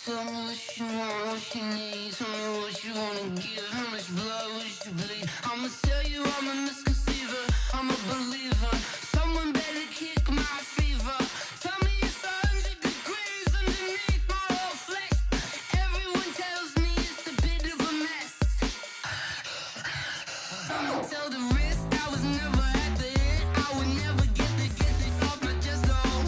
Tell me what you want, what you need. Tell me what you wanna give. How much blood would you bleed? I'ma tell you I'm a misconceiver. I'm a believer. Someone better kick my fever. Tell me it's 100 degrees underneath my whole flesh. Everyone tells me it's a bit of a mess. I'ma tell the risk I was never at the end. I would never get this off my chest though.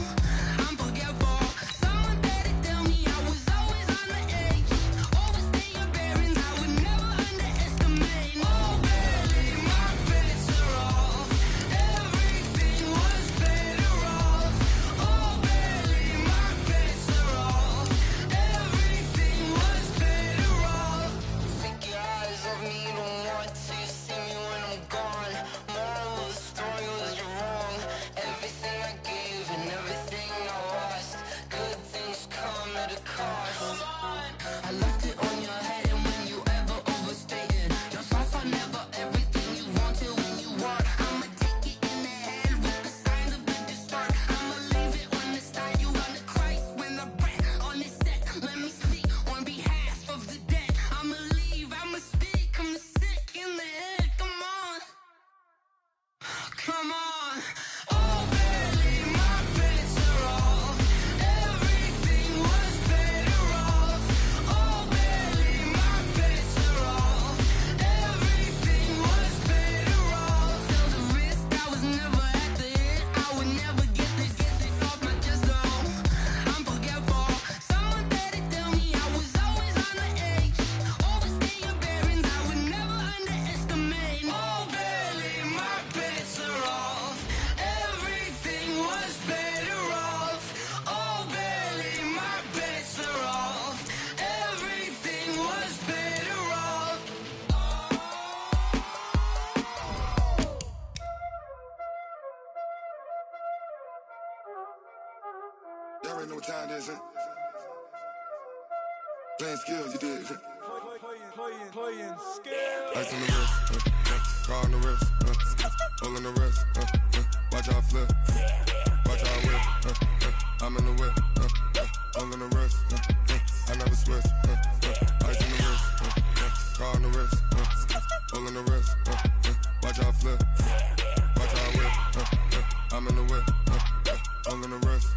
I'm forgetful. Someone better tell me I was always on the edge. Overstay your bearings, I would never underestimate. Oh barely, my bets are off. Everything was better off. Oh barely, my bets are off. Everything was better off. Take your eyes off me, don't want to see me when I'm gone. Moral of the story was you're wrong. Everything I gave and everything I lost. Good things come at a cost. I left it on your head, and when you ever overstated, your thoughts are never everything you wanted when you want. I'ma take it in the head with the signs of the distort. I'ma leave it on the side. You on the Christ when the breath on this set. Let me speak on behalf of the dead. I'ma leave, I'ma speak. I'm sick in the head. Come on, come on. Oh, barely, my bets are off. Everything was better off. Oh, barely, my bets are off. Everything was better off. Tell the risk I was never at the end. I would never get this off my chest though. I'm forgetful. Someone better tell me I was always on the edge. Overstay your bearings, I would never underestimate. Oh, barely, my bets are off. Everything was better off. Oh, barely, my bets are off. Everything was better off. There ain't no time, this it. Playing skills, you did. Playing scared. Ice on the wrist, car on the wrist, hole in the wrist, watch out flip, watch out whip, I'm in the whip, hole in the wrist, I never switch, ice on the wrist, car on the wrist, hole in the wrist, watch out flip, watch out whip, I'm in the whip, hole in the wrist,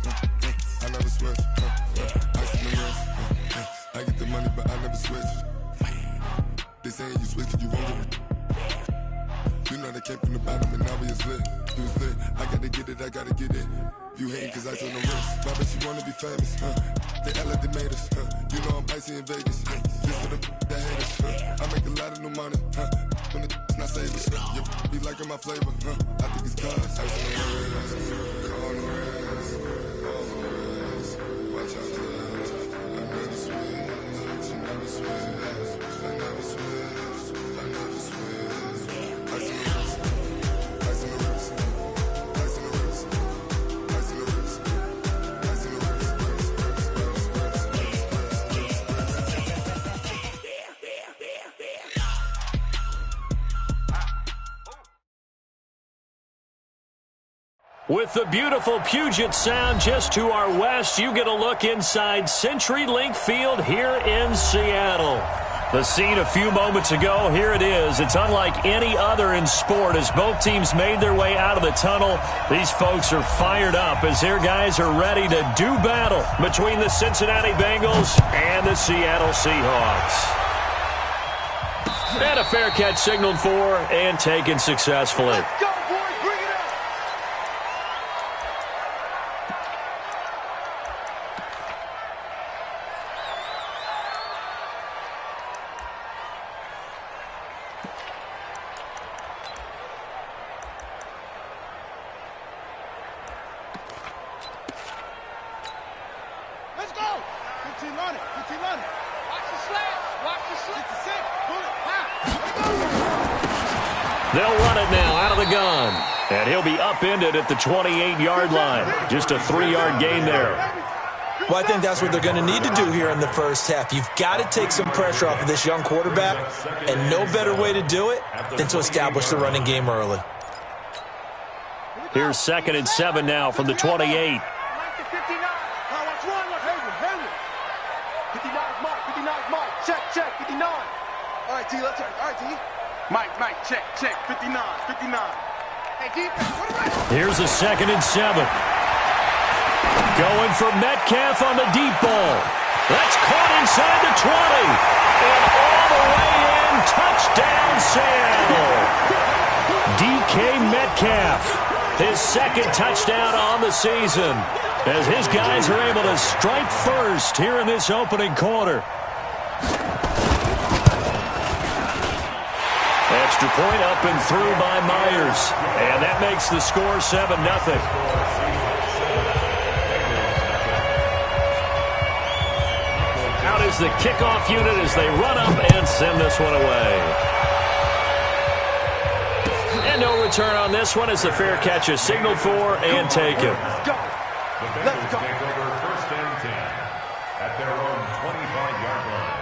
I never switch, ice on the wrist, I get the money but I never switch. They saying you switch and you won't get it. You know they came from the bottom and now we is lit. You was lit, I gotta get it, I gotta get it. You hating cause ice on the wrist. Why bet you wanna be famous, They act like they made us, You know I'm icy in Vegas, Just for the that hate us, I make a lot of new money, When the not savers, You be liking my flavor, I think it's cause ice on the wrist, car on the wrist, all on the wrist. Watch out for this, I never switch, you never switch. I never switch, I never switch. Ice on the wrist, ice on the wrist, ice on the wrist, ice on the wrist, ice on the With the beautiful Puget Sound just to our west, you get a look inside CenturyLink Field here in Seattle. The scene a few moments ago, here it is. It's unlike any other in sport as both teams made their way out of the tunnel. These folks are fired up as their guys are ready to do battle between the Cincinnati Bengals and the Seattle Seahawks. And a fair catch signaled for and taken successfully. Let's go, boys. Bring it up. Let's go. 15 on it. 15 on it. Watch the slash. Watch the slash. 66. Pull it. They'll run it now out of the gun. And he'll be upended at the 28-yard line. Just a 3-yard gain there. Well, I think that's what they're going to need to do here in the first half. You've got to take some pressure off of this young quarterback, and no better way to do it than to establish the running game early. Here's 2nd and 7 now from the 28. 59. Now watch one. Haywood. 59. check, 59. All right, T, let's check. All right, T. Mike, check, 59. Hey, defense, what about it? Here's a 2nd and 7. Going for Metcalf on the deep ball. That's caught inside the 20. And all the way in, touchdown Seattle. DK Metcalf, his 2nd touchdown on the season, as his guys are able to strike first here in this opening quarter. Extra point up and through by Myers. And that makes the score 7-0. Out is the kickoff unit as they run up and send this one away. And no return on this one as the fair catch is signaled for and taken. Let's go. Let's go. Take over 1st and 10 at their own 25-yard line.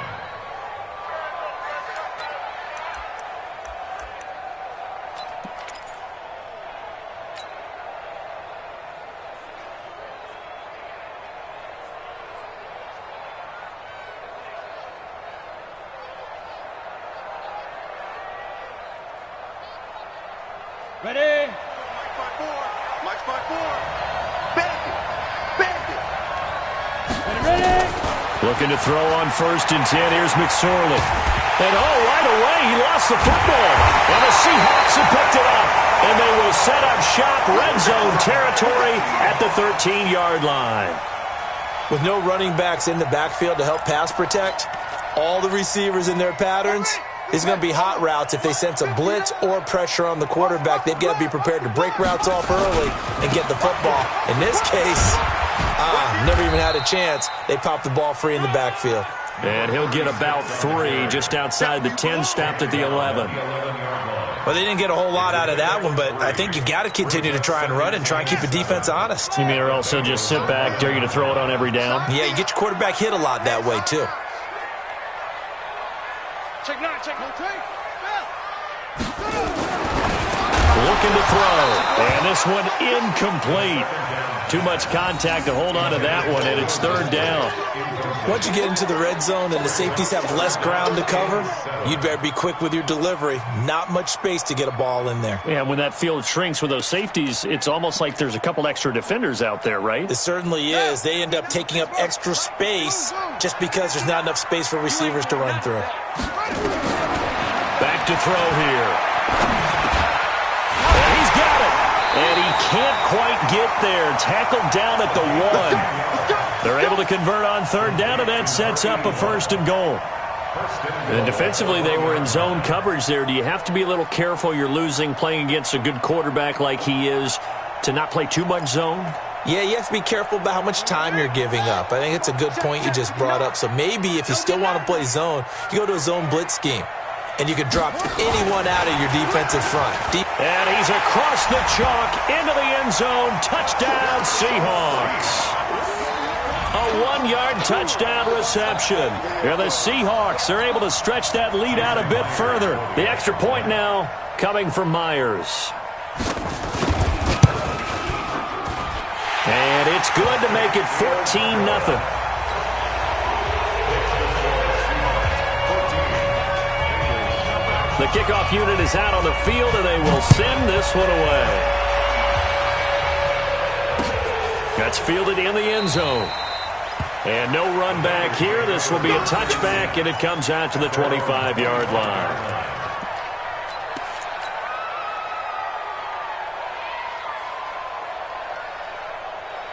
Ready? Mike's by four. Bend it. Ready? Looking to throw on 1st and 10. Here's McSorley. And right away, he lost the football. And the Seahawks have picked it up. And they will set up shop, red zone territory at the 13-yard line. With no running backs in the backfield to help pass protect, all the receivers in their patterns, it's going to be hot routes. If they sense a blitz or pressure on the quarterback, they've got to be prepared to break routes off early and get the football. In this case, never even had a chance. They popped the ball free in the backfield. And he'll get about 3 just outside the 10, stopped at the 11. Well, they didn't get a whole lot out of that one, but I think you've got to continue to try and run and try and keep the defense honest. You mean or also just sit back, dare you to throw it on every down? Yeah, you get your quarterback hit a lot that way, too. Check 9, check 1, 3. Looking to throw. And this one incomplete. Too much contact to hold on to that one, and it's 3rd down. Once you get into the red zone and the safeties have less ground to cover, you'd better be quick with your delivery. Not much space to get a ball in there. Yeah, when that field shrinks with those safeties, it's almost like there's a couple extra defenders out there, right? It certainly is. They end up taking up extra space just because there's not enough space for receivers to run through. Back to throw here. And he's got it. And he can't quite get there. Tackled down at the 1. They're able to convert on 3rd down, and that sets up a 1st and goal. And defensively, they were in zone coverage there. Do you have to be a little careful? You're losing, playing against a good quarterback like he is, to not play too much zone? Yeah, you have to be careful about how much time you're giving up. I think it's a good point you just brought up. So maybe if you still want to play zone, you go to a zone blitz scheme. And you can drop anyone out of your defensive front. And he's across the chalk into the end zone. Touchdown, Seahawks. A 1-yard touchdown reception. Here the Seahawks are able to stretch that lead out a bit further. The extra point now coming from Myers. And it's good to make it 14-0. The kickoff unit is out on the field, and they will send this one away. That's fielded in the end zone. And no run back here. This will be a touchback, and it comes out to the 25-yard line.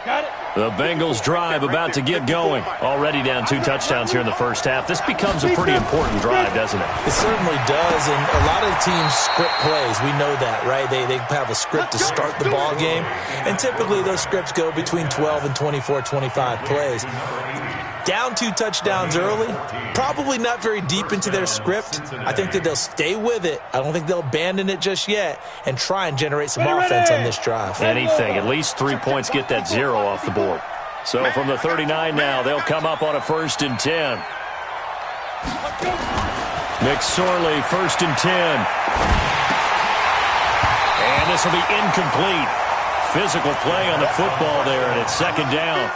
Got it. The Bengals drive about to get going. Already down 2 touchdowns here in the first half. This becomes a pretty important drive, doesn't it? It certainly does, and a lot of teams script plays. We know that, right? They have a script to start the ball game, and typically those scripts go between 12 and 24, 25 plays. Down 2 touchdowns early, probably not very deep into their script. I think that they'll stay with it. I don't think they'll abandon it just yet and try and generate some offense on this drive. Anything, at least 3 points, get that 0 off the board. So from the 39 now, they'll come up on a 1st and 10. McSorley, 1st and 10. And this will be incomplete. Physical play on the football there, and it's 2nd down.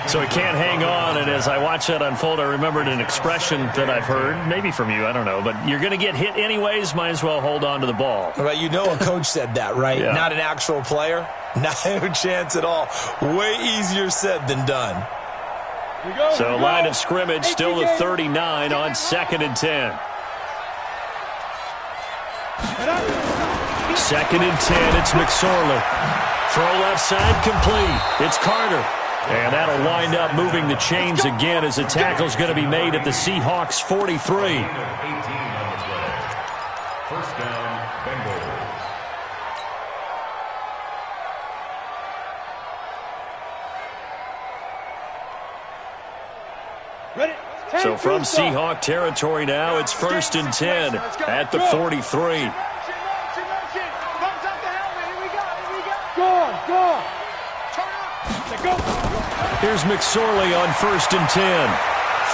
So he can't hang on, and as I watch that unfold, I remembered an expression that I've heard, maybe from you, I don't know, but you're going to get hit anyways, might as well hold on to the ball. Well, you know a coach said that, right? Yeah. Not an actual player. Not a chance at all. Way easier said than done. So line of scrimmage still the 39 on 2nd and 10. 2nd and 10, it's McSorley. Throw left side complete. It's Carter. And that'll wind up moving the chains again as the tackle's going to be made at the Seahawks 43. First down, Bengals. So from Seahawk territory now, it's 1st and 10 at the 43. Here's McSorley on 1st and 10.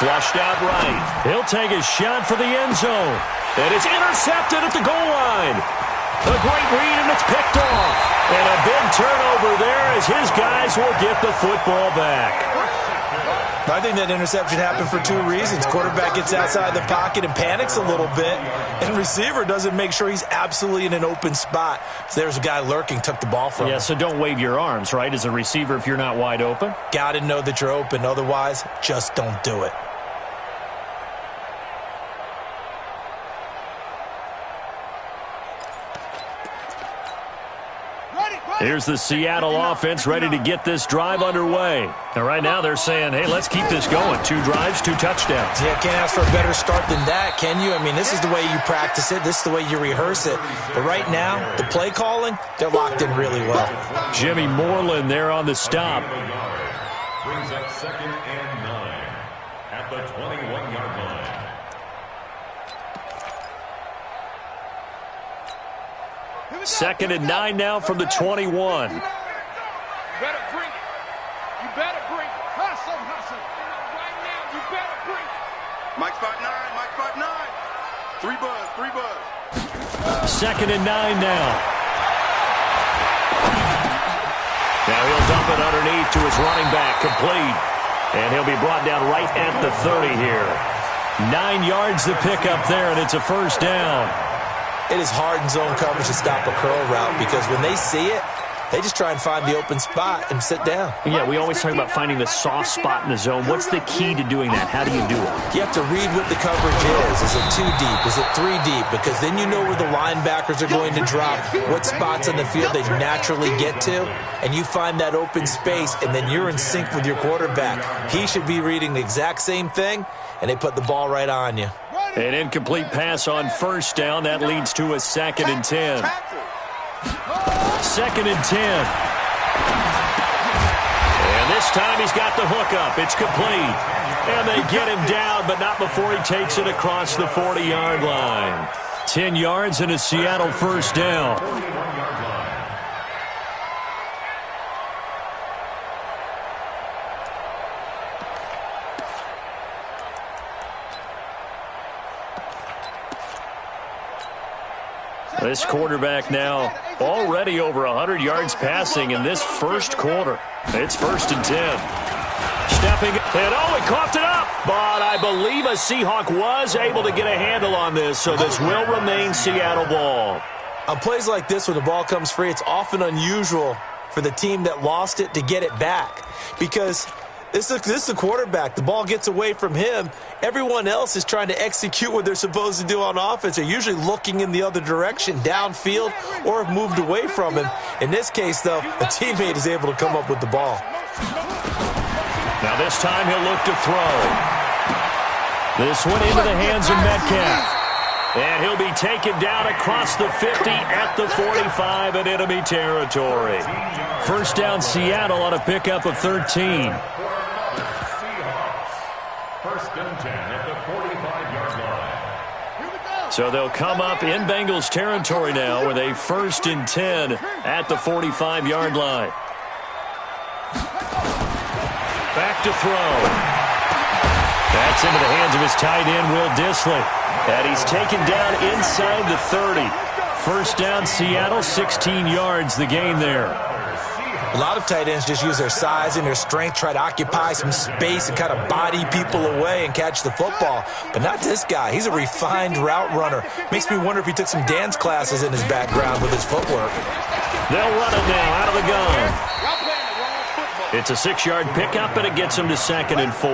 Flushed out right. He'll take a shot for the end zone. And it's intercepted at the goal line. A great read, and it's picked off. And a big turnover there as his guys will get the football back. I think that interception happened for 2 reasons. Quarterback gets outside the pocket and panics a little bit, and receiver doesn't make sure he's absolutely in an open spot. So there's a guy lurking, took the ball from him. Yeah, so don't wave your arms, right, as a receiver if you're not wide open. Got to know that you're open. Otherwise, just don't do it. Here's the Seattle offense ready to get this drive underway. And right now they're saying, hey, let's keep this going. 2 drives, 2 touchdowns. Yeah, can't ask for a better start than that, can you? I mean, this is the way you practice it. This is the way you rehearse it. But right now, the play calling, they're locked in really well. Jimmy Moreland there on the stop. Brings up 2nd and 9 at the 21-yard line. Second and 9 now from the 21. You better bring it. You better bring it. Hustle, hustle. Right now, you better bring it. Mike spot 9, Mike spot 9. 3 buzz. Second and 9 now. Now he'll dump it underneath to his running back, complete. And he'll be brought down right at the 30 here. 9 yards to pick up there, and it's a first down. It is hard in zone coverage to stop a curl route because when they see it, they just try and find the open spot and sit down. Yeah, we always talk about finding the soft spot in the zone. What's the key to doing that? How do you do it? You have to read what the coverage is. Is it 2 deep? Is it 3 deep? Because then you know where the linebackers are going to drop, what spots on the field they naturally get to, and you find that open space, and then you're in sync with your quarterback. He should be reading the exact same thing, and they put the ball right on you. An incomplete pass on first down. That leads to a 2nd and 10. 2nd and 10. And this time he's got the hookup. It's complete. And they get him down, but not before he takes it across the 40-yard line. 10 yards and a Seattle first down. This quarterback now already over 100 yards passing in this first quarter. It's 1st and 10. Stepping, and he coughed it up. But I believe a Seahawk was able to get a handle on this, so this will remain Seattle ball. On plays like this, when the ball comes free, it's often unusual for the team that lost it to get it back. Because this is a quarterback. The ball gets away from him. Everyone else is trying to execute what they're supposed to do on offense. They're usually looking in the other direction, downfield, or have moved away from him. In this case, though, a teammate is able to come up with the ball. Now this time he'll look to throw. This one into the hands of Metcalf. And he'll be taken down across the 50 at the 45 in enemy territory. First down Seattle on a pickup of 13. First and 10 at the 45-yard line. So they'll come up in Bengals territory now with a 1st and 10 at the 45-yard line. Back to throw. That's into the hands of his tight end, Will Dissly. And he's taken down inside the 30. First down, Seattle, 16 yards, the gain there. A lot of tight ends just use their size and their strength, try to occupy some space and kind of body people away and catch the football. But not this guy. He's a refined route runner. Makes me wonder if he took some dance classes in his background with his footwork. They'll run it now out of the gun. It's a 6-yard pickup, and it gets him to 2nd and 4.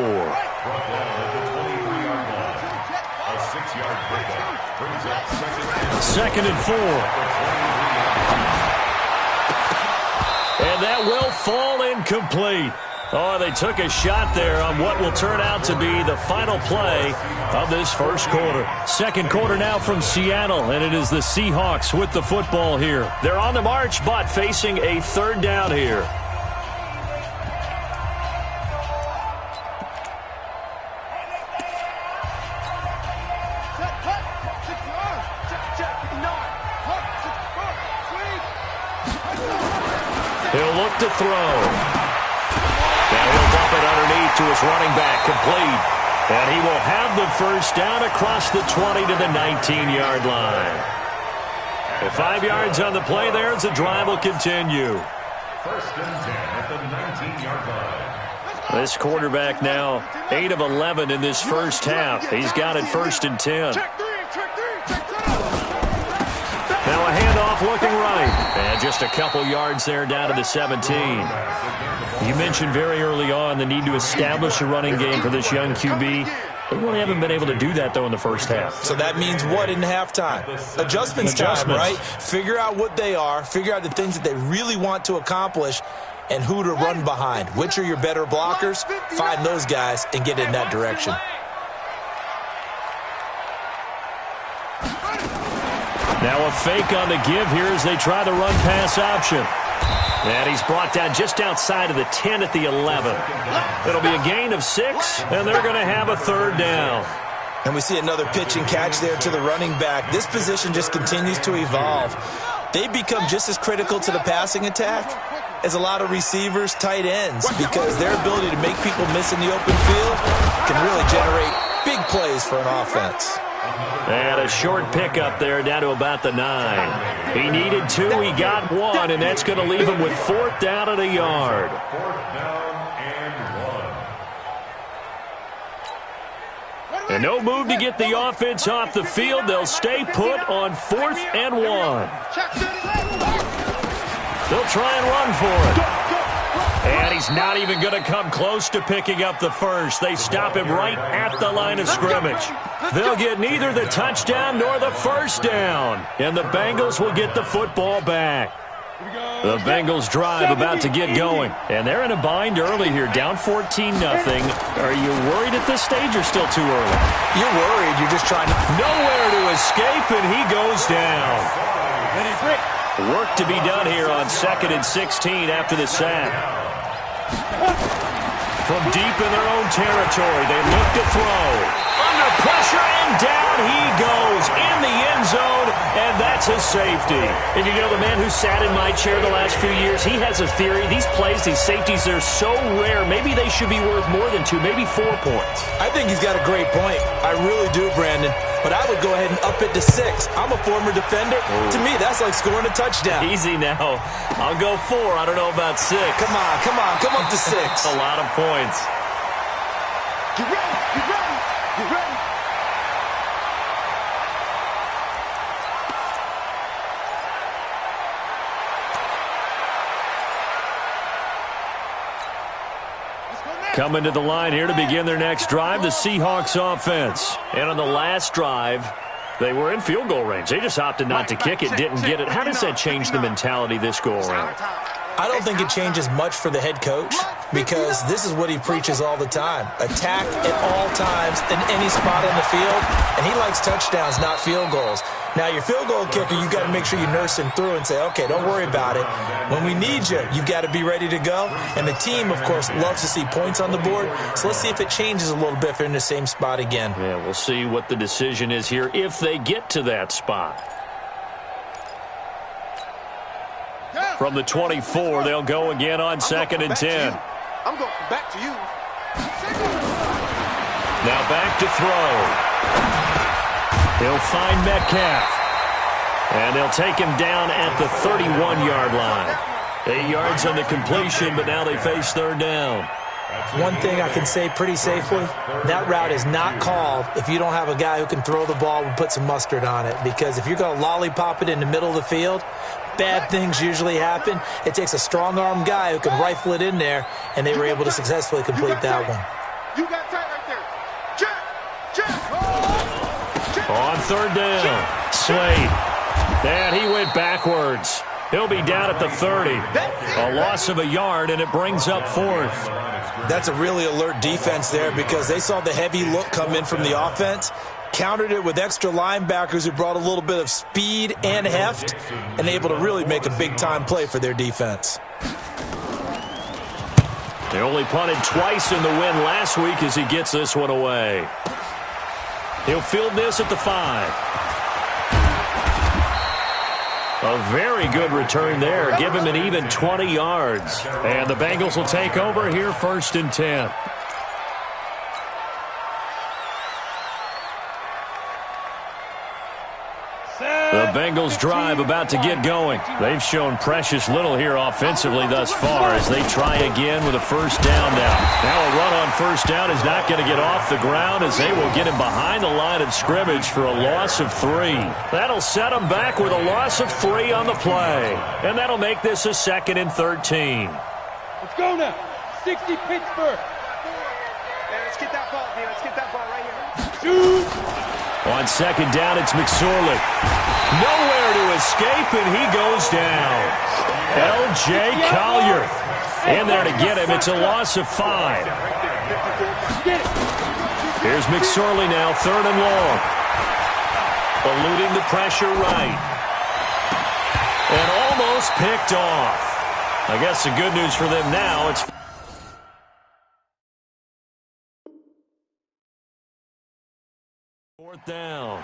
Second and 4. And that will fall incomplete. Oh, they took a shot there on what will turn out to be the final play of this first quarter. Second quarter now from Seattle, and it is the Seahawks with the football here. They're on the march, but facing a 3rd down here. He'll look to throw. Now he'll bump it underneath to his running back, complete. And he will have the first down across the 20 to the 19-yard line. With 5 yards on the play there as the drive will continue. First and 10 at the 19-yard line. This quarterback now 8 of 11 in this first half. He's got it 1st and 10. Now a handoff looking right. And just a couple yards there down to the 17. You mentioned very early on the need to establish a running game for this young QB. They really haven't been able to do that, though, in the first half. So that means what in halftime? Adjustments time, right? Figure out what they are. Figure out the things that they really want to accomplish and who to run behind. Which are your better blockers? Find those guys and get in that direction. Now a fake on the give here as they try the run-pass option. And he's brought down just outside of the 10 at the 11. It'll be a gain of 6, and they're going to have a 3rd down. And we see another pitch and catch there to the running back. This position just continues to evolve. They become just as critical to the passing attack as a lot of receivers, tight ends, because their ability to make people miss in the open field can really generate big plays for an offense. And a short pickup there down to about the 9. He needed 2, he got 1, and that's going to leave him with 4th down at a yard. 4th down and 1. And no move to get the offense off the field. They'll stay put on 4th and 1. They'll try and run for it. And he's not even going to come close to picking up the first. They stop him right at the line of scrimmage. They'll get neither the touchdown nor the first down. And the Bengals will get the football back. The Bengals drive about to get going. And they're in a bind early here, down 14-0. Are you worried at this stage or still too early? You're worried. You're just trying to... Nowhere to escape, and he goes down. Work to be done here on 2nd and 16 after the sack. From deep in their own territory, they look to throw. Under pressure, and down he goes in the end zone, and that's a safety. And you know, the man who sat in my chair the last few years, he has a theory. These plays, these safeties, they're so rare. Maybe they should be worth more than 2, maybe 4 points. I think he's got a great point. I really do, Brandon. But I would go ahead and up it to 6. I'm a former defender. Ooh. To me, that's like scoring a touchdown. Easy now. I'll go 4. I don't know about 6. Come on. Come up to 6. That's a lot of points. Get ready. Get ready. Get ready. Coming to the line here to begin their next drive, the Seahawks offense. And on the last drive, they were in field goal range. They just opted not to kick it, didn't get it. How does that change the mentality this go around? I don't think it changes much for the head coach because this is what he preaches all the time. Attack at all times in any spot on the field, and he likes touchdowns, not field goals. Now, your field goal kicker, you've got to make sure you nurse him through and say, okay, don't worry about it. When we need you, you've got to be ready to go. And the team, of course, loves to see points on the board. So let's see if it changes a little bit if they're in the same spot again. Yeah, we'll see what the decision is here if they get to that spot. From the 24, they'll go again on 2nd and 10. I'm going back to you. Now back to throw. He'll find Metcalf. And they'll take him down at the 31-yard line. 8 yards on the completion, but now they face third down. One thing I can say pretty safely, that route is not called if you don't have a guy who can throw the ball and put some mustard on it. Because if you're going to lollipop it in the middle of the field, bad things usually happen. It takes a strong-armed guy who can rifle it in there, and they were able to successfully complete that one. You got tight right there. Check. On third down, Slade. And he went backwards. He'll be down at the 30. A loss of a yard, and it brings up fourth. That's a really alert defense there because they saw the heavy look come in from the offense, countered it with extra linebackers who brought a little bit of speed and heft, and able to really make a big-time play for their defense. They only punted twice in the win last week as he gets this one away. He'll field this at the 5. A very good return there. Give him an even 20 yards. And the Bengals will take over here, 1st and 10. The Bengals drive about to get going. They've shown precious little here offensively thus far as they try again with a first down now. Now a run on first down is not going to get off the ground as they will get him behind the line of scrimmage for a loss of 3. That'll set them back with a loss of 3 on the play. And that'll make this a 2nd and 13. Let's go now. 60 Pittsburgh. Yeah, let's get that ball, dude. Let's get that ball right here. Shoot. On 2nd down, it's McSorley. Nowhere to escape, and he goes down. L.J. Collier in there to get him. It's a loss of 5. Here's McSorley now, 3rd and long. Eluding the pressure right. And almost picked off. I guess the good news for them now, it's 4th down.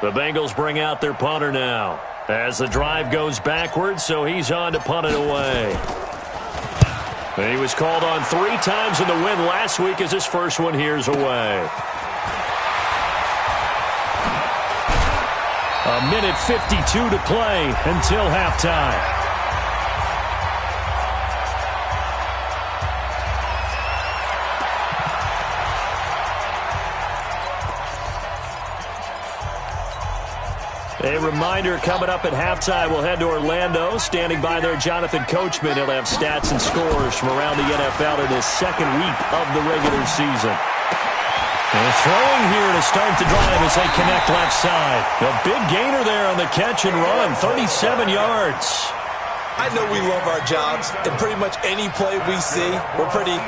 The Bengals bring out their punter now as the drive goes backwards, so he's on to punt it away. And he was called on 3 times in the win last week as his first one here's away. A minute 52 to play until halftime. A reminder, coming up at halftime, we'll head to Orlando. Standing by there, Jonathan Coachman. He'll have stats and scores from around the NFL in his 2nd week of the regular season. And throwing here to start the drive as they connect left side. A big gainer there on the catch and run, 37 yards. I know we love our jobs, and pretty much any play we see, we're pretty,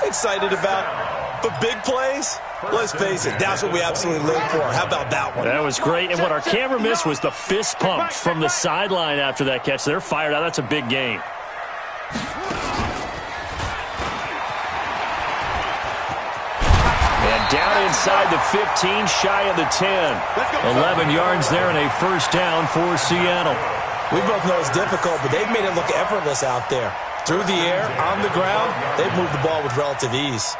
excited about. But big plays, let's face it, that's what we absolutely live for. How about that one? That was great. And what our camera missed was the fist pump from the sideline after that catch. They're fired out. That's a big gain. And down inside the 15, shy of the 10. 11 yards there and a first down for Seattle. We both know it's difficult, but they've made it look effortless out there. Through the air, on the ground, they've moved the ball with relative ease.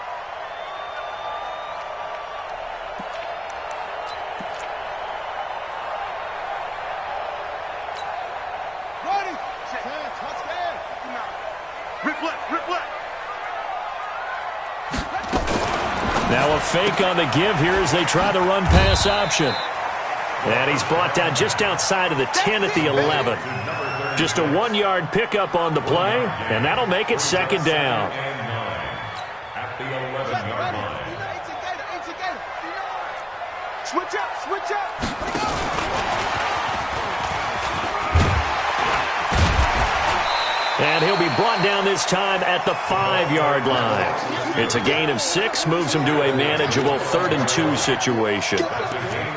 Now a fake on the give here as they try the run-pass option. And he's brought down just outside of the 10 at the 11. Just a 1-yard pickup on the play, and that'll make it 2nd down. At the 11-yard line. Switch up. And he'll be brought down this time at the 5-yard line. It's a gain of 6, moves him to a manageable 3rd and 2 situation.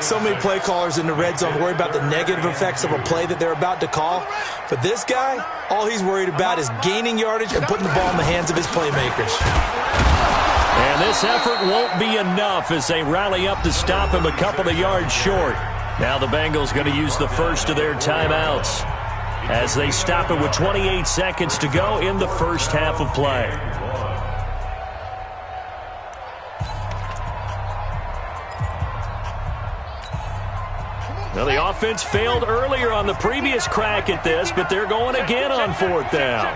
So many play callers in the red zone worry about the negative effects of a play that they're about to call. But this guy, all he's worried about is gaining yardage and putting the ball in the hands of his playmakers. And this effort won't be enough as they rally up to stop him a couple of yards short. Now the Bengals going to use the first of their timeouts as they stop it with 28 seconds to go in the first half of play. Well, the offense failed earlier on the previous crack at this, but they're going again on 4th down.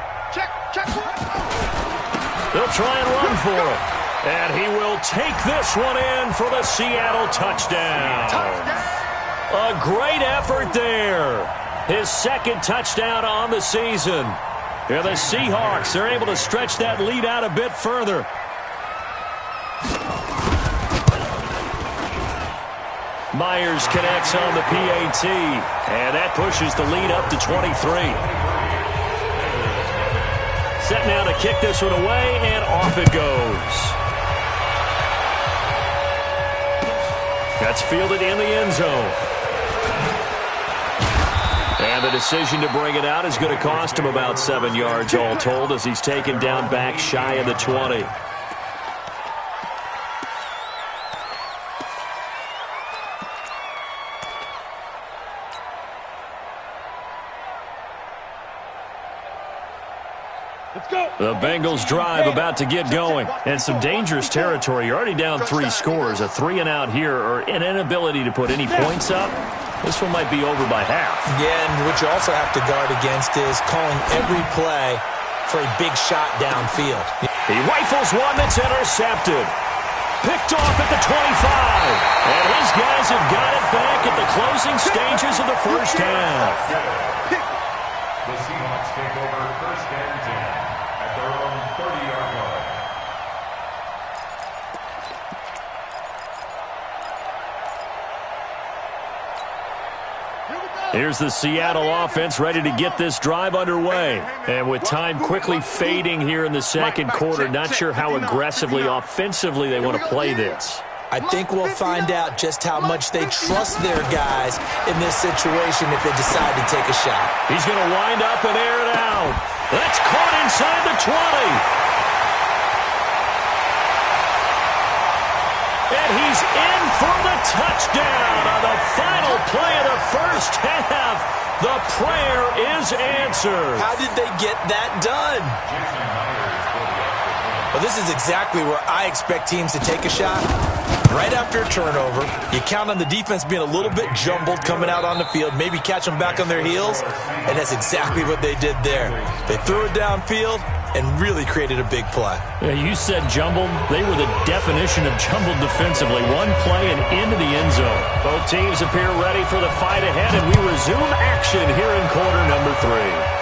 They'll try and run for it. And he will take this one in for the Seattle touchdown. A great effort there. His 2nd touchdown on the season. Yeah, the Seahawks are able to stretch that lead out a bit further. Myers connects on the PAT, and that pushes the lead up to 23. Set now to kick this one away, and off it goes. That's fielded in the end zone. And the decision to bring it out is going to cost him about 7 yards all told as he's taken down back shy of the 20. The Bengals drive about to get going. And some dangerous territory. You're already down 3 scores. A 3-and-out here or an inability to put any points up. This one might be over by half. Yeah, and what you also have to guard against is calling every play for a big shot downfield. He rifles one that's intercepted. Picked off at the 25. And his guys have got it back at the closing stages of the first half. The Seahawks take over 1st and 10 at their own 30-yard line. Here's the Seattle offense ready to get this drive underway. And with time quickly fading here in the 2nd quarter, not sure how aggressively, offensively they want to play this. I think we'll find out just how much they trust their guys in this situation if they decide to take a shot. He's going to wind up and air it out. That's caught inside the 20. And he's in for the touchdown on the final play of the first half. The prayer is answered. How did they get that done? Well, this is exactly where I expect teams to take a shot. Right after a turnover, you count on the defense being a little bit jumbled coming out on the field, maybe catch them back on their heels, and that's exactly what they did there. They threw it downfield and really created a big play. Yeah, you said jumbled. They were the definition of jumbled defensively. One play and into the end zone. Both teams appear ready for the fight ahead, and we resume action here in quarter number 3.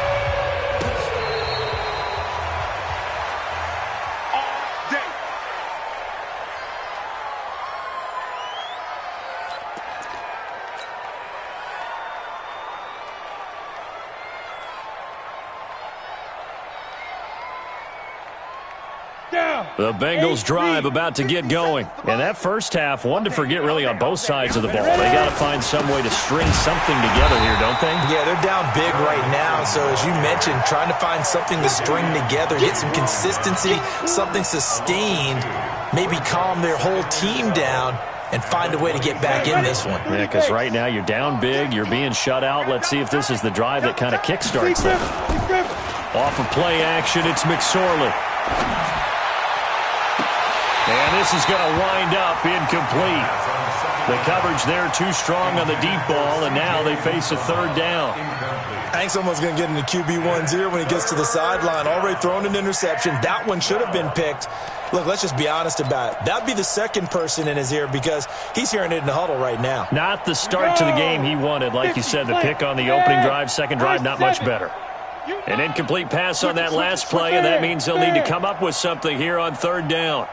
The Bengals drive about to get going. And that first half, one to forget really on both sides of the ball. They got to find some way to string something together here, don't they? Yeah, they're down big right now. So as you mentioned, trying to find something to string together, get some consistency, something sustained, maybe calm their whole team down and find a way to get back in this one. Yeah, because right now you're down big, you're being shut out. Let's see if this is the drive that kind of kickstarts them. Off of play action, it's McSorley. And this is going to wind up incomplete. The coverage there too strong on the deep ball, and now they face a 3rd down. I think someone's going to get into QB1's ear when he gets to the sideline. Already thrown an interception. That one should have been picked. Look, let's just be honest about it. That'd be the 2nd person in his ear because he's hearing it in the huddle right now. Not the start to the game he wanted. Like you said, the pick on the opening drive, 2nd drive, not much better. An incomplete pass on that last play, and that means they'll need to come up with something here on 3rd down.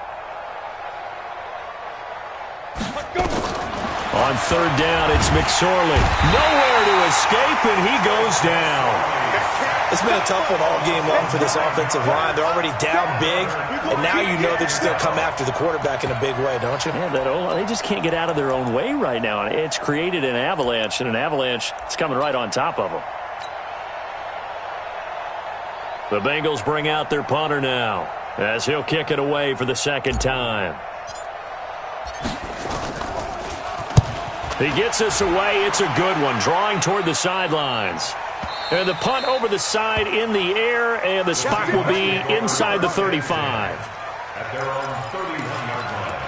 On 3rd down, it's McSorley. Nowhere to escape, and he goes down. It's been a tough one all game long for this offensive line. They're already down big, and now you know they're just going to come after the quarterback in a big way, don't you? Yeah, they just can't get out of their own way right now. It's created an avalanche, and an avalanche is coming right on top of them. The Bengals bring out their punter now as he'll kick it away for the 2nd time. He gets us away. It's a good one, drawing toward the sidelines. And the punt over the side in the air, and the spot will be inside the 35. At their own 31-yard line.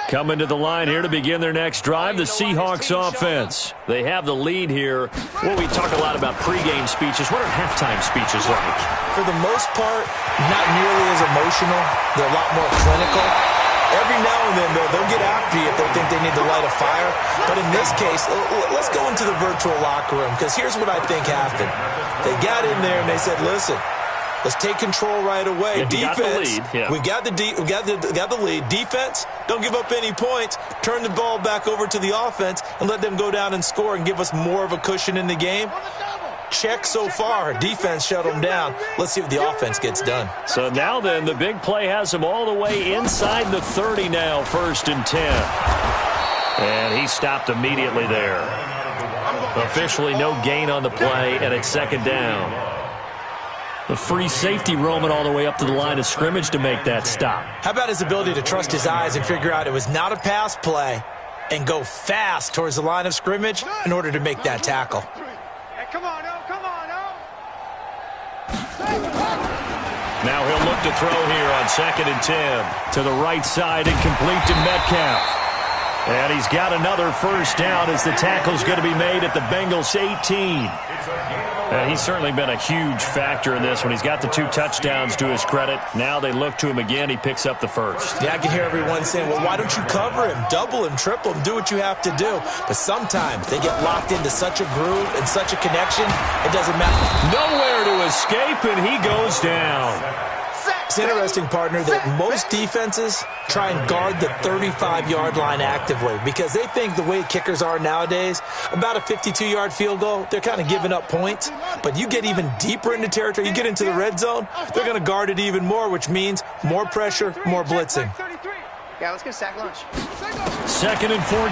Coming to the line here to begin their next drive, the Seahawks offense. They have the lead here. Well, we talk a lot about pregame speeches. What are halftime speeches like? For the most part, not nearly as emotional. They're a lot more clinical. Every now and then, though, they'll get after you if they think they need to light a fire. But in this case, let's go into the virtual locker room, because here's what I think happened. They got in there and they said, listen, let's take control right away. Defense, we got the lead. Defense, don't give up any points. Turn the ball back over to the offense and let them go down and score and give us more of a cushion in the game. Check so far. Defense shut them down. Let's see what the offense gets done. So now then, the big play has them all the way inside the 30 now, 1st and 10. And he stopped immediately there. Officially no gain on the play, and it's 2nd down. The free safety roaming all the way up to the line of scrimmage to make that stop. How about his ability to trust his eyes and figure out it was not a pass play and go fast towards the line of scrimmage in order to make that tackle? Come on, oh, come on, oh. Now he'll look to throw here on 2nd and 10. To the right side and complete to Metcalf. And he's got another 1st down as the tackle's going to be made at the Bengals 18. And he's certainly been a huge factor in this one. He's got the 2 touchdowns to his credit. Now they look to him again. He picks up the 1st. Yeah, I can hear everyone saying, well, why don't you cover him, double him, triple him, do what you have to do. But sometimes they get locked into such a groove and such a connection, it doesn't matter. Nowhere to escape, and he goes down. It's interesting, partner, that most defenses try and guard the 35-yard line actively because they think the way kickers are nowadays, about a 52-yard field goal, they're kind of giving up points. But you get even deeper into territory, you get into the red zone, they're going to guard it even more, which means more pressure, more blitzing. Yeah, let's get a sack lunch. 2nd and 14.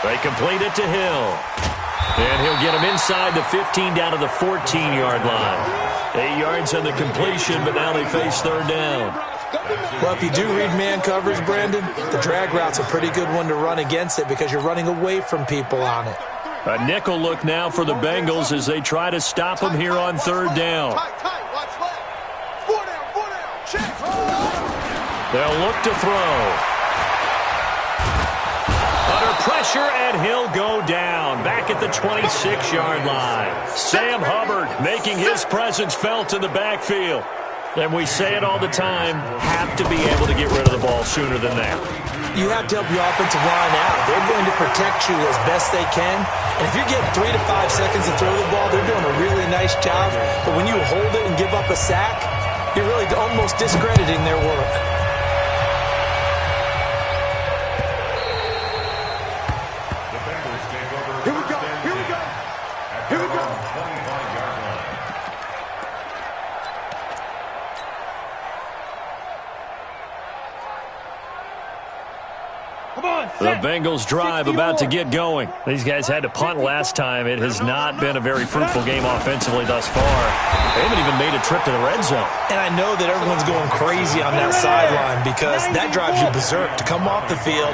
They complete it to Hill. And he'll get him inside the 15 down to the 14-yard line. 8 yards on the completion, but now they face 3rd down. Well, if you do read man coverage, Brandon, the drag route's a pretty good one to run against it because you're running away from people on it. A nickel look now for the Bengals as they try to stop him here on 3rd down. They'll look to throw. Under pressure, and he'll go down. Back at the 26-yard line. Sam Hubbard making his presence felt in the backfield. And we say it all the time, have to be able to get rid of the ball sooner than that. You have to help your offensive line out. They're going to protect you as best they can. And if you're getting 3 to 5 seconds to throw the ball, they're doing a really nice job. But when you hold it and give up a sack, you're really almost discrediting their work. Here we go, here we go, here we go. The Bengals drive about to get going. These guys had to punt last time. It has not been a very fruitful game offensively thus far. They haven't even made a trip to the red zone. And I know that everyone's going crazy on that sideline because that drives you berserk to come off the field,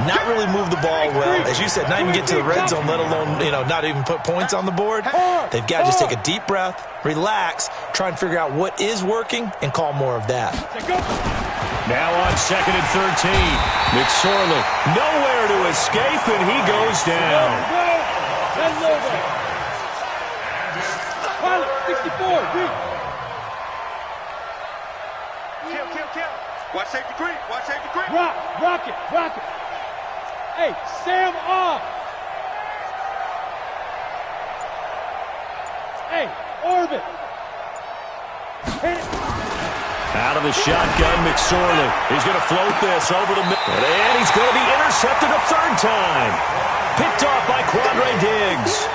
not really move the ball well. As you said, not even get to the red zone, let alone, not even put points on the board. They've got to just take a deep breath, relax, try and figure out what is working, and call more of that. Now on 2nd and 13. McSorley nowhere to escape, and he goes down. 64, kill. Watch safety creep, watch safety creep. Rock it. Hey, Sam off. Hey, orbit. Hit it. Out of the shotgun, McSorley. He's going to float this over the middle. And he's going to be intercepted a 3rd time. Picked off by Quandre Diggs.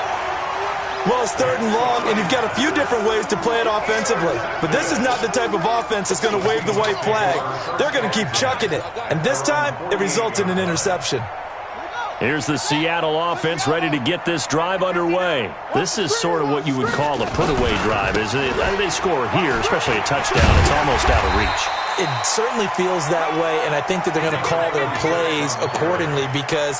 Well, it's 3rd and long, and you've got a few different ways to play it offensively. But this is not the type of offense that's going to wave the white flag. They're going to keep chucking it. And this time, it results in an interception. Here's the Seattle offense ready to get this drive underway. This is sort of what you would call a put-away drive, isn't it? They score here, especially a touchdown. It's almost out of reach. It certainly feels that way, and I think that they're going to call their plays accordingly because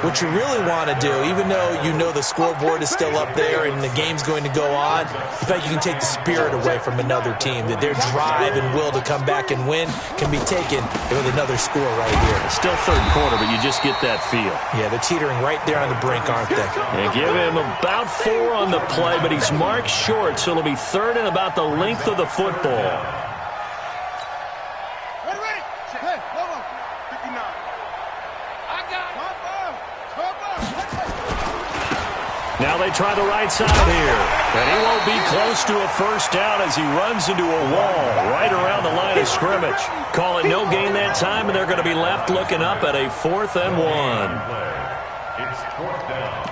what you really want to do, even though you know the scoreboard is still up there and the game's going to go on, you feel like you can take the spirit away from another team, that their drive and will to come back and win can be taken with another score right here. It's still third quarter, but you just get that feel. Yeah, they're teetering right there on the brink, aren't they? They give him about 4 on the play, but he's marked short, so it'll be third and about the length of the football. Ready. Hey, come on. 59. I got it. Now they try the right side here. And he won't be close to a first down as he runs into a wall right around the line of scrimmage. Call it no gain that time, and they're going to be left looking up at a 4th and 1. It's 4th down.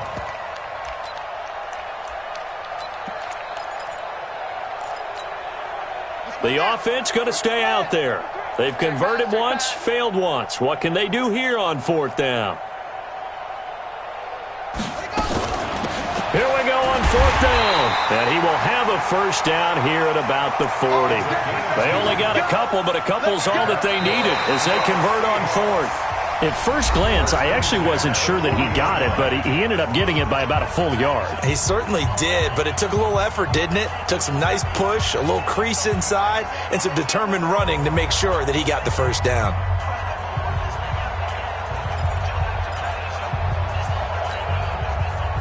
The offense going to stay out there. They've converted once, failed once. What can they do here on 4th down? Here we go on 4th down. And he will have a first down here at about the 40. They only got a couple, but a couple's all that they needed as they convert on 4th. At first glance, I actually wasn't sure that he got it, but he ended up getting it by about a full yard. He certainly did, but it took a little effort, didn't it? Took some nice push, a little crease inside, and some determined running to make sure that he got the first down.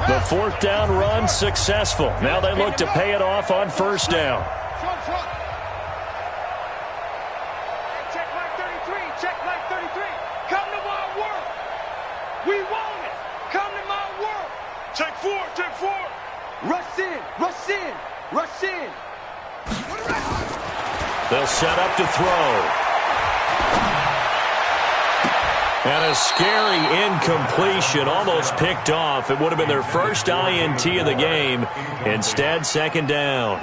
The 4th down run successful. Now they look to pay it off on first down. Check like 33. Check like 33. Come to my work. We want it. Come to my work. Check 4. Check 4. Rush in. Rush in. Rush in. They'll set up to throw. And a scary incompletion, almost picked off. It would have been their first INT of the game. Instead, 2nd down.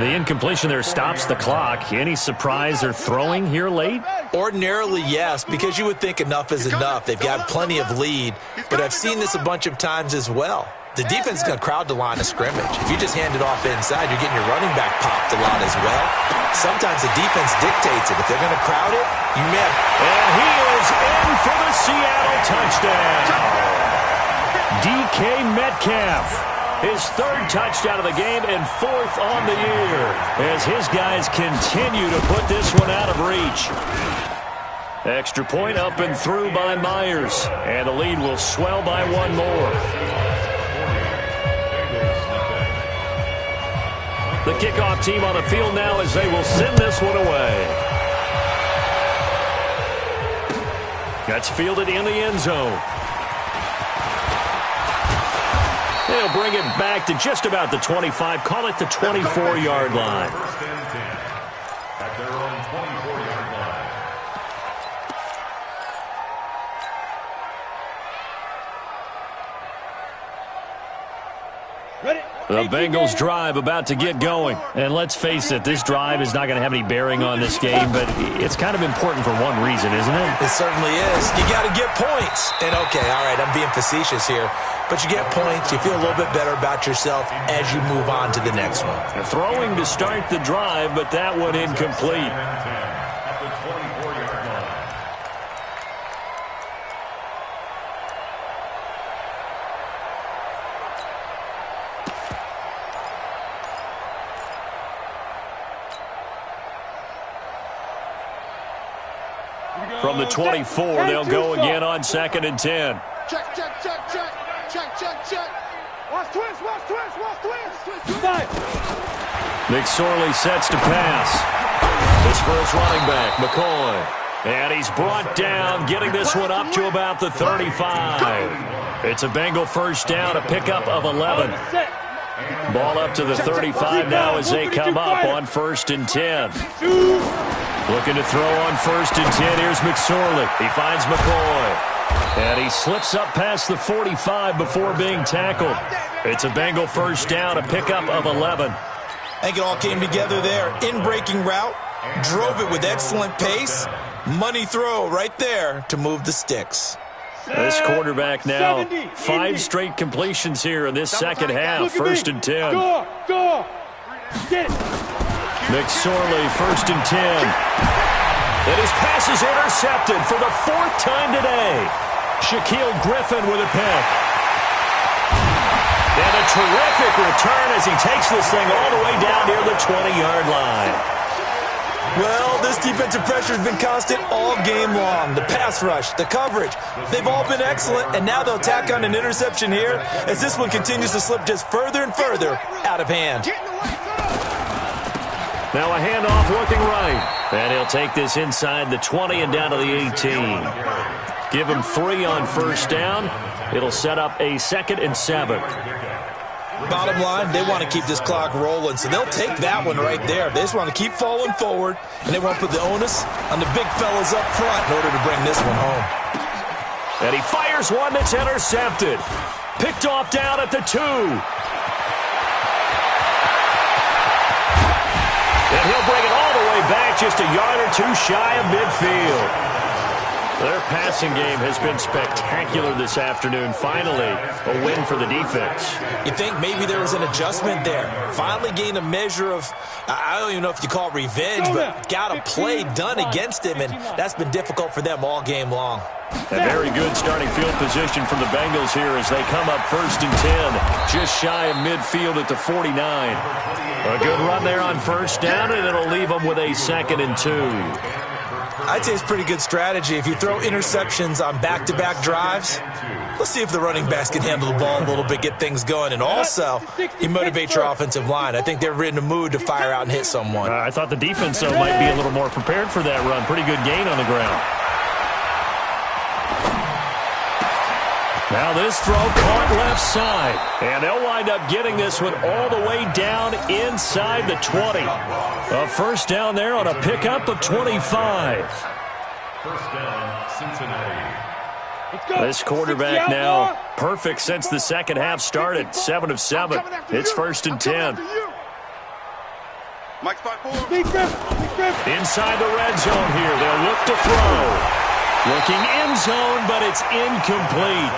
The incompletion there stops the clock. Any surprise they're throwing here late? Ordinarily, yes, because you would think enough is enough. They've got plenty of lead, but I've seen this a bunch of times as well. The defense is going to crowd the line of scrimmage. If you just hand it off inside, you're getting your running back popped a lot as well. Sometimes the defense dictates it. If they're going to crowd it, you may have... And he is in for the Seattle touchdown. DK Metcalf. His 3rd touchdown of the game and 4th on the year as his guys continue to put this one out of reach. Extra point up and through by Myers. And the lead will swell by 1 more. The kickoff team on the field now as they will send this one away. That's fielded in the end zone. They'll bring it back to just about the 25. Call it the 24-yard line. First and 10 at their own 24-yard line. Ready. The Bengals drive about to get going. And let's face it, this drive is not going to have any bearing on this game, but it's kind of important for one reason, isn't it? It certainly is. You got to get points. And okay, all right, I'm being facetious here, but you get points, you feel a little bit better about yourself as you move on to the next one. Throwing to start the drive, but that one incomplete. At the 24-yard line. From the 24, they'll go again on 2nd and 10. Check. Watch twist. McSorley sets to pass. This for his running back, McCoy. And he's brought down, getting this one up to about the 35. It's a Bengal first down, a pickup of 11. Ball up to the 35 now as they come up on 1st and 10. Looking to throw on 1st and 10. Here's McSorley. He finds McCoy. And he slips up past the 45 before being tackled. It's a Bengal first down, a pickup of 11. I think it all came together there. In-breaking route, drove it with excellent pace. Money throw right there to move the sticks. This quarterback now, 5 straight completions here in this second half. 1st and 10. Go. Get it. McSorley, 1st and 10. And his pass is intercepted for the 4th time today. Shaquille Griffin with a pick. And a terrific return as he takes this thing all the way down near the 20-yard line. Well, this defensive pressure has been constant all game long. The pass rush, the coverage, they've all been excellent, and now they'll tack on an interception here as this one continues to slip just further and further out of hand. Now a handoff looking right. And he'll take this inside the 20 and down to the 18. Give him 3 on first down. It'll set up a 2nd and 7. Bottom line, they want to keep this clock rolling, so they'll take that one right there. They just want to keep falling forward, and they want to put the onus on the big fellas up front in order to bring this one home. And he fires one that's intercepted. Picked off down at the 2. And he'll bring it all the way back just a yard or 2 shy of midfield. Their passing game has been spectacular this afternoon. Finally, a win for the defense. You think maybe there was an adjustment there. Finally gained a measure of, I don't even know if you call it revenge, but got a play done against him, and that's been difficult for them all game long. A very good starting field position from the Bengals here as they come up 1st and 10, just shy of midfield at the 49. A good run there on first down, and it'll leave them with a 2nd and 2. I'd say it's pretty good strategy. If you throw interceptions on back-to-back drives, let's see if the running backs can handle the ball a little bit, get things going, and also you motivate your offensive line. I think they're in the mood to fire out and hit someone. I thought the defense, though, might be a little more prepared for that run. Pretty good gain on the ground. Now this throw caught left side. And they'll wind up getting this one all the way down inside the 20. A first down there on a pickup of 25. First down, Cincinnati. This quarterback now perfect since the second half started. 7 of 7. It's 1st and 10. Inside the red zone here. They'll look to throw. Looking end zone, but it's incomplete.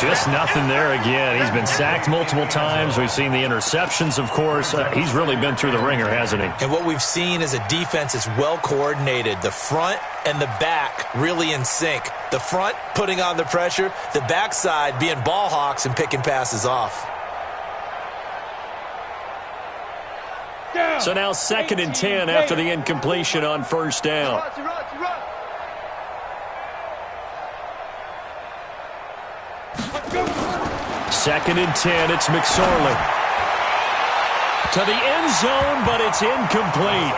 Just nothing there again. He's been sacked multiple times. We've seen the interceptions, of course. He's really been through the ringer, hasn't he? And what we've seen is a defense that's well coordinated. The front and the back really in sync. The front putting on the pressure, the backside being ball hawks and picking passes off. So now 2nd and 10 after the incompletion on first down. Second and 10, it's McSorley. To the end zone, but it's incomplete.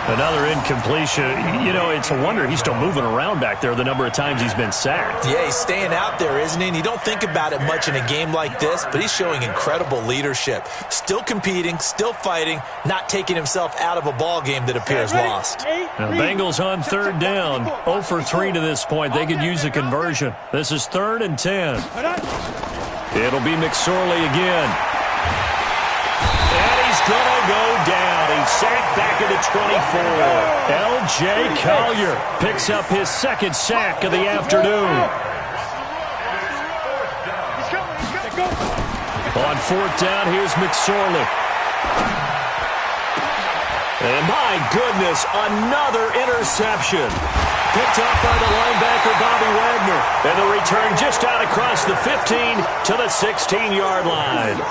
Another incompletion. You know, it's a wonder he's still moving around back there the number of times he's been sacked. Yeah, he's staying out there, isn't he? And you don't think about it much in a game like this, but he's showing incredible leadership. Still competing, still fighting, not taking himself out of a ball game that appears lost. Now, Bengals on 3rd down. 0 for 3 to this point. They could use a conversion. This is 3rd and 10. It'll be McSorley again. And he's going to go down. He's sacked back at the 24. L.J. Collier picks up his 2nd sack of the afternoon. On 4th down, here's McSorley. And my goodness, another interception. Picked up by the linebacker, Bobby Wagner. And the return just out across the 15 to the 16-yard line.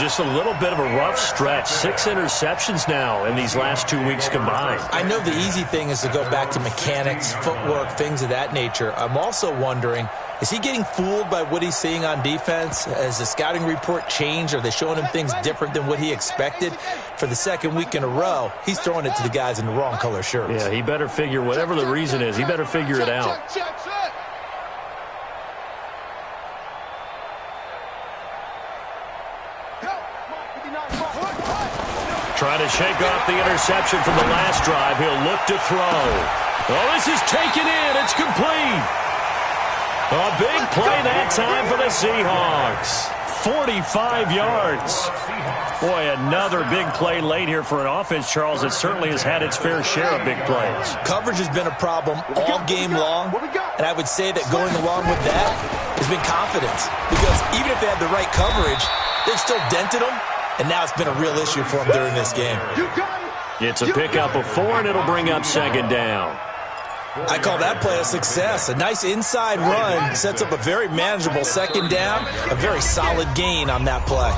Just a little bit of a rough stretch. 6 interceptions now in these last 2 weeks combined. I know the easy thing is to go back to mechanics, footwork, things of that nature. I'm also wondering, is he getting fooled by what he's seeing on defense? Has the scouting report changed? Are they showing him things different than what he expected? For the 2nd week in a row, he's throwing it to the guys in the wrong color shirts. Yeah, he better figure, whatever the reason is, he better figure it out. Trying to shake off the interception from the last drive. He'll look to throw. Oh, this is taken in. It's complete. A big play that time for the Seahawks. 45 yards. Boy, another big play late here for an offense, Charles, that certainly has had its fair share of big plays. Coverage has been a problem all game long, and I would say that going along with that has been confidence. Because even if they had the right coverage, they've still dented them, and now it's been a real issue for them during this game. It's a pickup of 4, and it'll bring up 2nd down. I call that play a success. A nice inside run sets up a very manageable second down, a very solid gain on that play.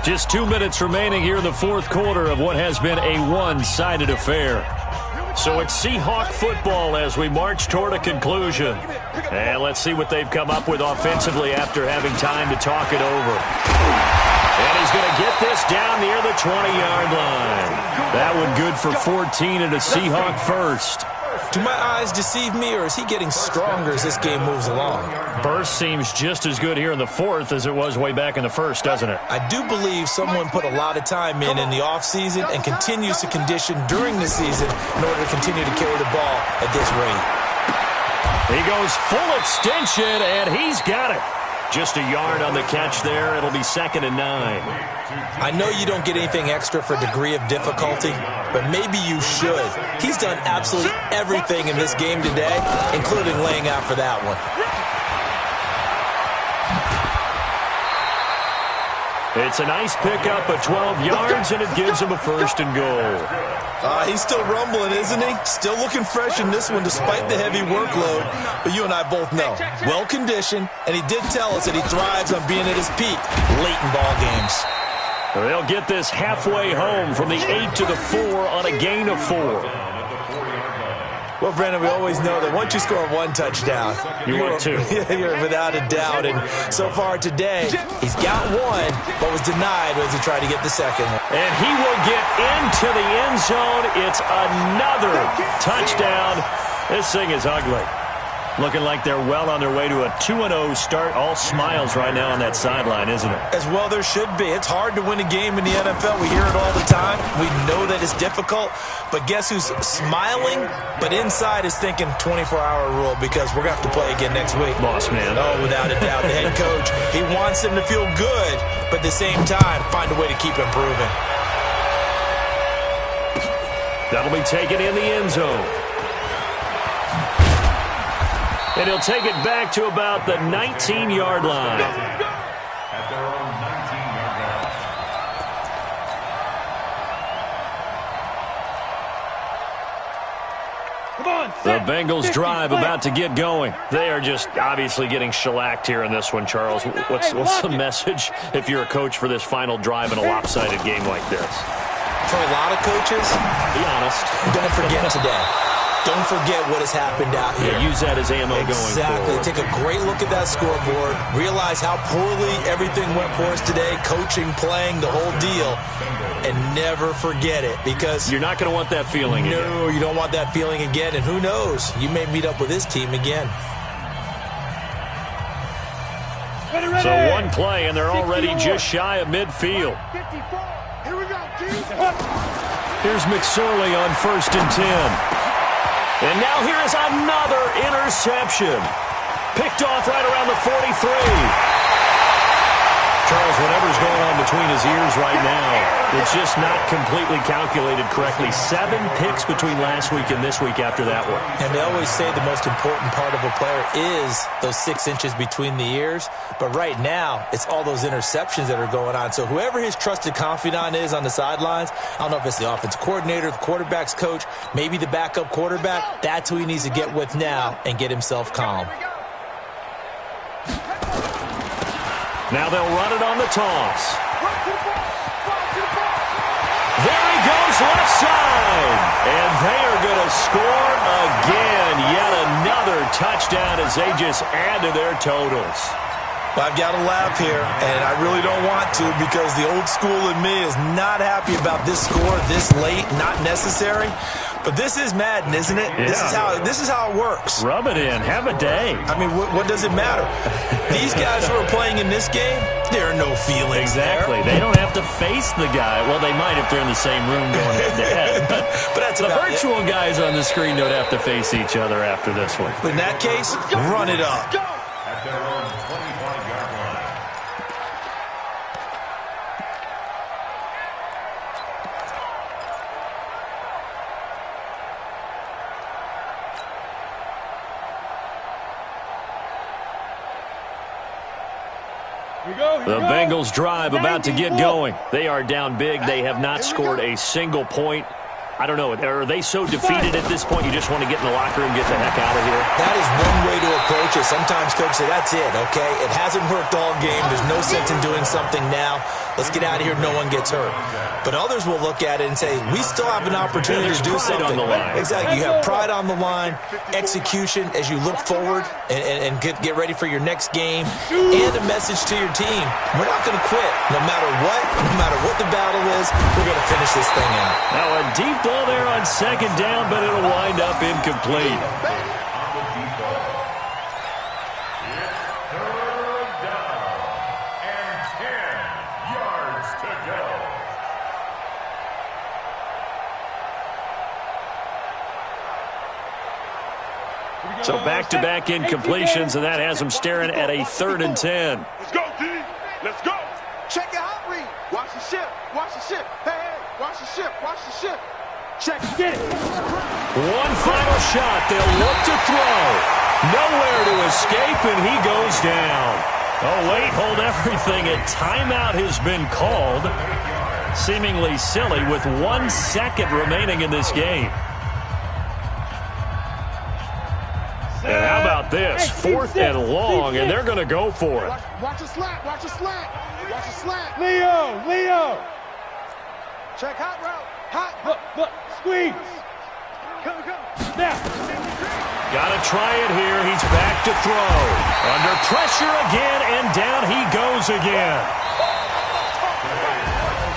Just 2 minutes remaining here in the fourth quarter of what has been a one-sided affair. So it's Seahawk football as we march toward a conclusion. And let's see what they've come up with offensively after having time to talk it over. And he's going to get this down near the 20-yard line. That one good for 14 and a Seahawk first. Do my eyes deceive me, or is he getting stronger as this game moves along? Burst seems just as good here in the fourth as it was way back in the first, doesn't it? I do believe someone put a lot of time in the offseason and continues to condition during the season in order to continue to carry the ball at this rate. He goes full extension, and he's got it. Just a yard on the catch there. It'll be 2nd and 9. I know you don't get anything extra for degree of difficulty, but maybe you should. He's done absolutely everything in this game today, including laying out for that one. It's a nice pickup of 12 yards, and it gives him a 1st and goal. He's still rumbling, isn't he? Still looking fresh in this one despite the heavy workload. But you and I both know, well-conditioned, and he did tell us that he thrives on being at his peak late in ball games. They'll get this halfway home from the 8 to the 4 on a gain of 4. Well, Brendan, we always know that once you score one touchdown, you're without a doubt. And so far today, he's got one, but was denied as he tried to get the second one. And he will get into the end zone. It's another touchdown. This thing is ugly. Looking like they're well on their way to a 2-0 start. All smiles right now on that sideline, isn't it? As well there should be. It's hard to win a game in the NFL. We hear it all the time. We know that it's difficult. But guess who's smiling? But inside is thinking 24-hour rule because we're going to have to play again next week. Boss man. Oh, without a doubt. The head coach, he wants them to feel good, but at the same time, find a way to keep improving. That'll be taken in the end zone. And he'll take it back to about the 19-yard line. At their own 19-yard line. The Bengals drive about to get going. They are just obviously getting shellacked here in this one, Charles. What's the message if you're a coach for this final drive in a lopsided game like this? For a lot of coaches, be honest, don't forget today. Don't forget what has happened out here. Yeah, use that as ammo going forward. Exactly. Take a great look at that scoreboard. Realize how poorly everything went for us today. Coaching, playing, the whole deal. And never forget it because you're not going to want that feeling again. No, you don't want that feeling again. And who knows? You may meet up with this team again. So one play, and they're already just shy of midfield. Here we go. Here's McSorley on 1st and 10. And now here is another interception. Picked off right around the 43. Charles, whatever's going on between his ears right now, it's just not completely calculated correctly. 7 picks between last week and this week after that one. And they always say the most important part of a player is those 6 inches between the ears. But right now, it's all those interceptions that are going on. So whoever his trusted confidant is on the sidelines, I don't know if it's the offensive coordinator, the quarterback's coach, maybe the backup quarterback, that's who he needs to get with now and get himself calm. Now they'll run it on the toss. There he goes, left side. And they are going to score again. Yet another touchdown as they just add to their totals. I've got to laugh here, and I really don't want to because the old school in me is not happy about this score this late, not necessary. But this is Madden, isn't it? Yeah. This is how it works. Rub it in. Have a day. I mean, what does it matter? These guys who are playing in this game, there are no feelings Exactly. there. They don't have to face the guy. Well, they might if they're in the same room going head-to-head. But that's the about virtual guys on the screen don't have to face each other after this one. In that case, run it up. At their own 25-yard line. The Bengals drive about to get going. They are down big. They have not scored a single point I don't know. Are they so defeated at this point you just want to get in the locker room and get the heck out of here? That is one way to approach it. Sometimes coaches say, that's it, okay? It hasn't worked all game. There's no sense in doing something now. Let's get out of here. No one gets hurt. But others will look at it and say, we still have an opportunity to do something. On the line. Exactly. You have pride on the line, execution as you look forward and get ready for your next game, and a message to your team. We're not going to quit. No matter what the battle is, we're going to finish this thing out. Now a deep ball there on second down, but it'll wind up incomplete. So back-to-back incompletions, and that has them staring at a 3rd and 10. Let's go, D. Let's go. Check your hot read. Watch the ship. Watch the ship. Hey, watch the ship. Watch the ship. Check. Get it. One final shot. They'll look to throw. Nowhere to escape, and he goes down. Oh, wait, hold everything. A timeout has been called. Seemingly silly with 1 second remaining in this game. And how about this? 4th and long, and they're going to go for it. Watch the slant. Watch the slant. Watch the slant. Leo. Check hot route. Hot. Look. Squeeze. Come. Snap. Got to try it here. He's back to throw. Under pressure again, and down he goes again.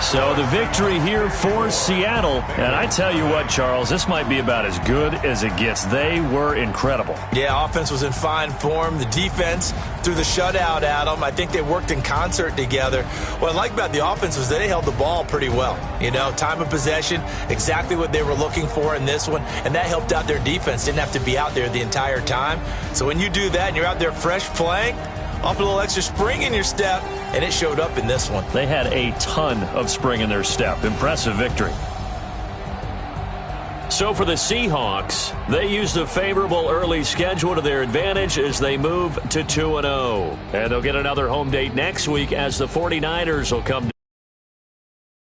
So the victory here for Seattle. And I tell you what, Charles, this might be about as good as it gets. They were incredible. Yeah, offense was in fine form. The defense threw the shutout at them. I think they worked in concert together. What I like about the offense was they held the ball pretty well. You know, time of possession, exactly what they were looking for in this one. And that helped out their defense. Didn't have to be out there the entire time. So when you do that and you're out there fresh playing, off a little extra spring in your step, and it showed up in this one. They had a ton of spring in their step. Impressive victory. So for the Seahawks, they used a favorable early schedule to their advantage as they move to 2-0. And they'll get another home date next week as the 49ers will come